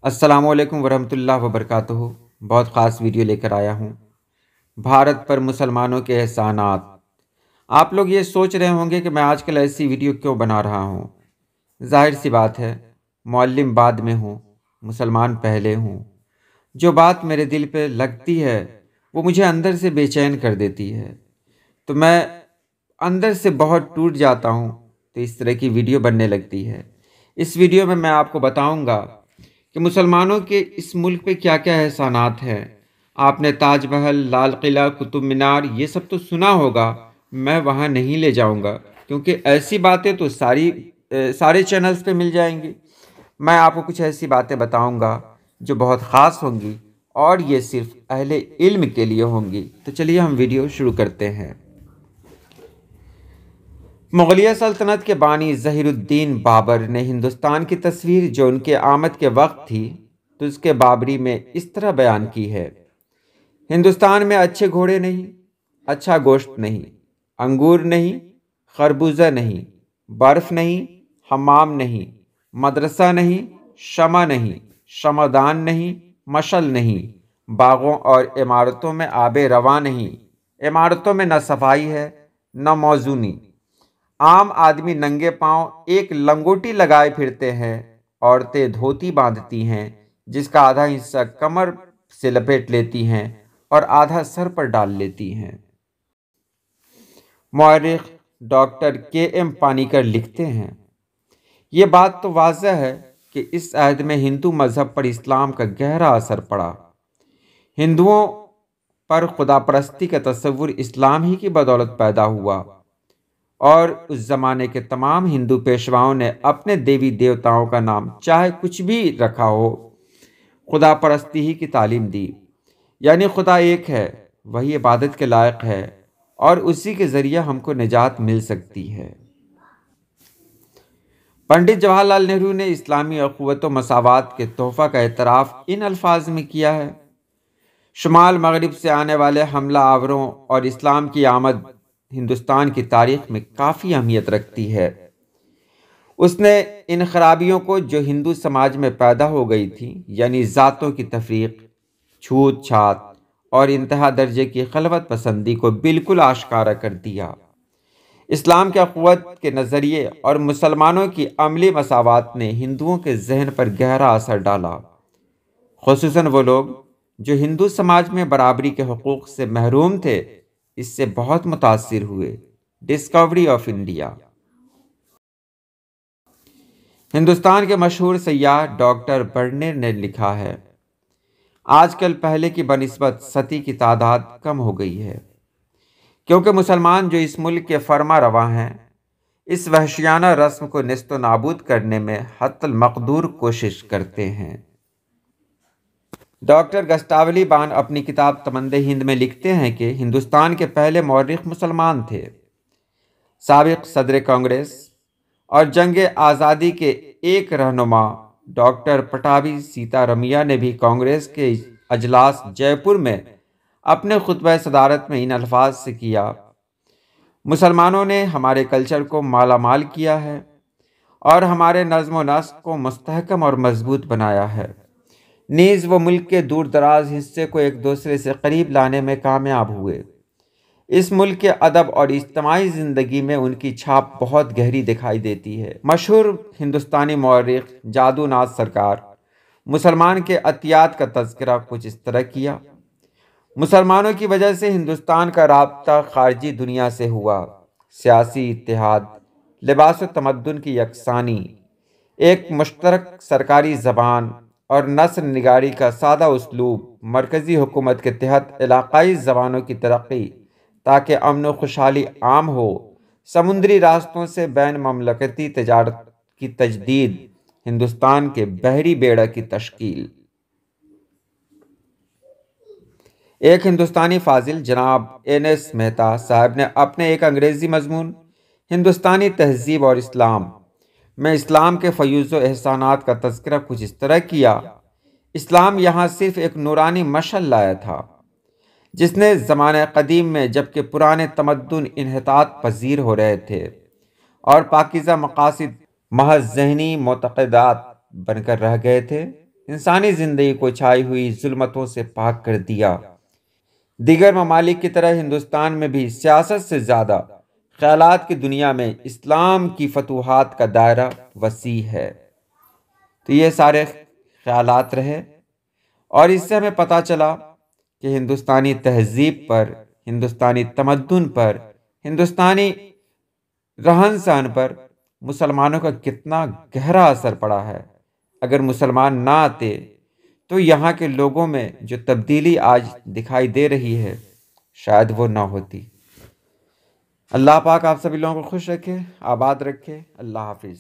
अस्सलाम वालेकुम वरहमतुल्लाह वबरकातुहू। बहुत ख़ास वीडियो लेकर आया हूँ। भारत पर मुसलमानों के एहसानात। आप लोग ये सोच रहे होंगे कि मैं आजकल ऐसी वीडियो क्यों बना रहा हूँ। जाहिर सी बात है, मुअल्लिम बाद में हूँ, मुसलमान पहले हूँ। जो बात मेरे दिल पे लगती है वो मुझे अंदर से बेचैन कर देती है, तो मैं अंदर से बहुत टूट जाता हूँ, तो इस तरह की वीडियो बनने लगती है। इस वीडियो में मैं आपको बताऊँगा कि मुसलमानों के इस मुल्क पे क्या क्या एहसानात हैं। आपने ताज महल, लाल किला, कुतुब मीनार ये सब तो सुना होगा। मैं वहाँ नहीं ले जाऊँगा, क्योंकि ऐसी बातें तो सारे चैनल्स पे मिल जाएंगी। मैं आपको कुछ ऐसी बातें बताऊँगा जो बहुत ख़ास होंगी, और ये सिर्फ अहले इल्म के लिए होंगी। तो चलिए हम वीडियो शुरू करते हैं। मुग़लिया सल्तनत के बानी ज़हीरुद्दीन बाबर ने हिंदुस्तान की तस्वीर जो उनके आमद के वक्त थी, तो उसके बाबरी में इस तरह बयान की है। हिंदुस्तान में अच्छे घोड़े नहीं, अच्छा गोश्त नहीं, अंगूर नहीं, खरबूजा नहीं, बर्फ़ नहीं, हमाम नहीं, मदरसा नहीं, शमा नहीं, शमादान नहीं, मशल नहीं, बागों और इमारतों में आबे रवा नहीं, इमारतों में न सफाई है न मौजूनी। आम आदमी नंगे पांव एक लंगोटी लगाए फिरते हैं, औरतें धोती बांधती हैं जिसका आधा हिस्सा कमर से लपेट लेती हैं और आधा सर पर डाल लेती हैं। मौरिख डॉक्टर के.एम. पानीकर लिखते हैं, ये बात तो वाज़ह है कि इस अहद में हिंदू मज़हब पर इस्लाम का गहरा असर पड़ा। हिंदुओं पर खुदा परस्ती का तसव्वुर इस्लाम ही की बदौलत पैदा हुआ, और उस ज़माने के तमाम हिंदू पेशवाओं ने अपने देवी देवताओं का नाम चाहे कुछ भी रखा हो, खुदा परस्ती ही की तालीम दी। यानी खुदा एक है, वही इबादत के लायक है, और उसी के ज़रिए हमको निजात मिल सकती है। पंडित जवाहरलाल नेहरू ने इस्लामी अखुवत व मसावात के तोहफ़ा का एतराफ़ इन अल्फाज में किया है। शुमाल मगरिब से आने वाले हमला आवरों और इस्लाम की आमद हिंदुस्तान की तारीख में काफ़ी अहमियत रखती है। उसने इन खराबियों को जो हिंदू समाज में पैदा हो गई थी, यानी ज़ातों की तफरीक, छूत छात और इंतहा दर्जे की खलवत पसंदी को बिल्कुल आश्कारा कर दिया। इस्लाम के अखुवत के नज़रिए और मुसलमानों की अमली मसावात ने हिंदुओं के जहन पर गहरा असर डाला। खुसूसन वो लोग जो हिंदू समाज में बराबरी के हुकूक से महरूम थे, इससे बहुत मुतासिर हुए। Discovery of India. हिंदुस्तान के मशहूर सയ്याह डॉक्टर बर्नेर ने लिखा है, आजकल पहले की बनिस्बत सती की तादाद कम हो गई है, क्योंकि मुसलमान जो इस मुल्क के फरमा रवा हैं, इस वहशियाना रस्म को नेस्तो नाबूद करने में हत्तल मकदूर कोशिश करते हैं। डॉक्टर गस्तावली बान अपनी किताब तमंदे हिंद में लिखते हैं कि हिंदुस्तान के पहले मौरिख मुसलमान थे। साबिक सदर कांग्रेस और जंग आज़ादी के एक रहनुमा डॉक्टर पटाभी सीतारमैया ने भी कांग्रेस के अजलास जयपुर में अपने खुतबा सदारत में इन अल्फाज से किया, मुसलमानों ने हमारे कल्चर को मालामाल किया है और हमारे नज़्म व नस्क को मुस्तहकम और मजबूत बनाया है। नीज़ वो मुल्क के दूर दराज हिस्से को एक दूसरे से करीब लाने में कामयाब हुए। इस मुल्क के अदब और इज्तिमाई ज़िंदगी में उनकी छाप बहुत गहरी दिखाई देती है। मशहूर हिंदुस्तानी मौरिख जादू नाथ सरकार मुसलमान के अतियात का तज़किरा कुछ इस तरह किया, मुसलमानों की वजह से हिंदुस्तान का राब्ता खारजी दुनिया से हुआ। सियासी इत्तेहाद, लिबास व तमद्दुन की यकसानी, एक मुश्तरक सरकारी ज़बान और नस्र निगारी का सादा उसलूब, मरकज़ी हुकूमत के तहत इलाक़ाई ज़बानों की तरक्की ताकि अमन व खुशहाली आम हो, समुद्री रास्तों से बैन ममलकती तजारत की तजदीद, हिंदुस्तान के बहरी बेड़ा की तश्कील। एक हिंदुस्तानी फाजिल जनाब एन.एस. मेहता साहब ने अपने एक अंग्रेज़ी मजमून हिंदुस्तानी तहजीब और इस्लाम में इस्लाम के फ़यूज़ व एहसानात का तज़किरा कुछ इस तरह किया, इस्लाम यहाँ सिर्फ एक नूरानी मशल लाया था जिसने ज़माने क़दीम में, जबकि पुराने तमद्दुन इन्हितात पजीर हो रहे थे और पाकीज़ा मकासिद महज़ ज़हनी मुतक़दात बनकर रह गए थे, انسانی زندگی کو چھائی ہوئی ظلمتوں سے پاک کر دیا۔ دیگر ممالک کی طرح ہندوستان میں بھی سیاست سے زیادہ خیالات کی دنیا میں اسلام کی فتوحات کا دائرہ وسیع ہے۔ تو یہ سارے خیالات رہے، اور اس سے ہمیں پتہ چلا کہ ہندوستانی تہذیب پر، ہندوستانی تمدن پر، ہندوستانی رہن سہن پر مسلمانوں کا کتنا گہرا اثر پڑا ہے۔ اگر مسلمان نہ آتے تو یہاں کے لوگوں میں جو تبدیلی آج دکھائی دے رہی ہے شاید وہ نہ ہوتی۔ اللہ پاک آپ سبھی لوگوں کو خوش رکھے، آباد رکھے۔ اللہ حافظ۔